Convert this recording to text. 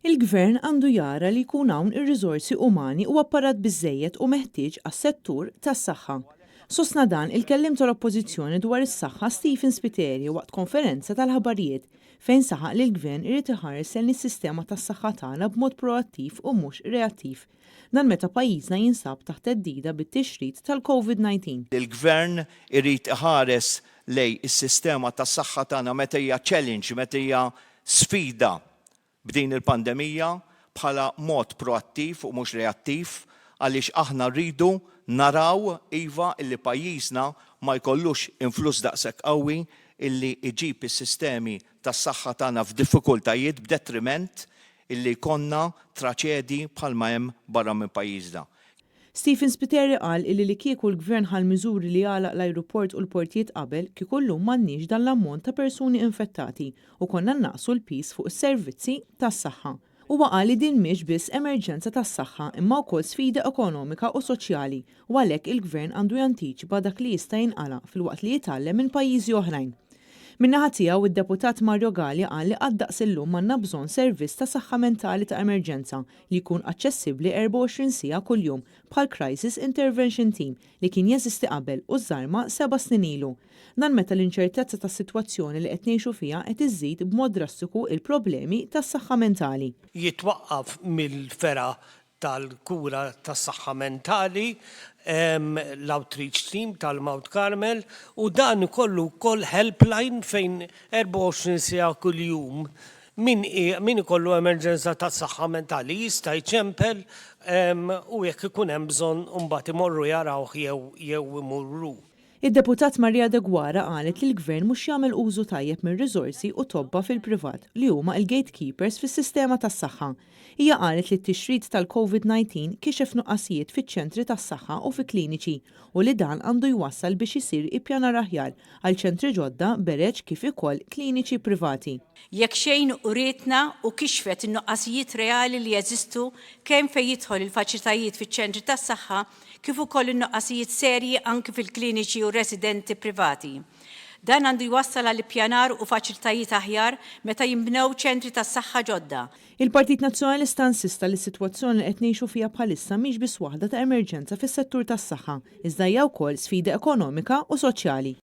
Il-Gvern għandu jara li jkun hawn ir-riżorsi umani u apparat biżżejjed u meħtieġ għas-settur tas-saħħa. Sostna dan il-kellim tal-Oppożizzjoni dwar is-saħħa Stephen Spiteri waqt konferenza tal-ħabarijiet fejn saħaq li l-Gvern irid iħares lejn is-sistema tas-saħħa tagħna b'mod proattiv u mhux reattiv. Dan meta pajjiżna jinsab taħt teddida bit-tixrid tal-COVID-19. Il-Gvern irid iħares lejn is-sistema tas-saħħa tagħna meta hija challenge, meta hija sfida b'din il-pandemija bħala mod proattiv u mhux reattiv għaliex aħna rridu naraw iva illi pajjiżna ma jkollux influss daqshekk qawwi illi iġib is-sistemi tas-saħħa tagħna f'diffikultajiet b'detriment illi jkollna traċedi bħalma hemm barra minn pajjiżna. Stephen Spiteri qal li kieku l-Gvern ħal miżuri li għalaq l-ajruport u l-portijiet qabel kieku llum m'għandniex dan l-ammont ta' persuni infettati u konna naqsu l-pis fuq is-servizzi tas-saħħa. Huwa qal li din mhix biss emerġenza tas-saħħa imma wkoll sfida ekonomika u soċjali u għalhekk il-Gvern għandu jantiċipa dak li jista' jinqala' filwaqt li jitgħallem minn pajjiżi oħrajn. Min-naħa tiegħu id-deputat Mario Galli qal li qaddaqs illum għandna bżonn servizz ta' saħħa mentali ta' emerġenza li jkun aċċessibbli 24 siegħa kuljum bħal Crisis Intervention Team li kien jeżisti qabel u żarma 7 snin ilu. Dan meta l-inċertezza tas-sitwazzjoni li qed ngħixu fiha qed iżżid b'mod drastiku il-problemi tas-saħħa mentali. Jitwaqqaf mill-fera tal-kura tas-saħħa mentali l-outreach team tal-Mount Carmel u dan ikollu wkoll helpline fejn 24 siegħa kuljum min ikollu emerġenza tas-saħħa mentali jista' jċempel u jekk ikun hemm bżonn mbagħad imorru jarawh jew imurru. Id-deputat Maria De Guara qalet li l-Gvern mhux jagħmel użu tajjeb mir-riżorsi u tobba fil-privat li huma l-gatekeepers fis-sistema tas-saħħa. Hija qalet li t-tixrid tal-COVID-19 kixef nuqqasijiet fiċ-ċentri tas-saħħa u fi kliniċi u li dan għandu jwassal biex isir ippjanar aħjar għal ċentri ġodda bereġ kif ukoll kliniċi privati. Jekk xejn urietna u kixfet in-nuqqasijiet reali li jeżistu kemm fejn jidħol il-faċilitajiet fiċ-ċentri tas-saħħa kif ukoll in-nuqqasijiet serji anke fil-kliniċi u residenti privati. Dan għandu jwassal għal ippjanar u faċilitajiet aħjar meta jinbnew ċentri tas-saħħa ġodda. Il-Partit Nazzjonalista insista li s-sitwazzjoni li qed ngħixu fiha bħalissa mhix biss waħda ta' emerġenza fis-settur tas-saħħa, iżda hija wkoll sfida ekonomika u soċjali.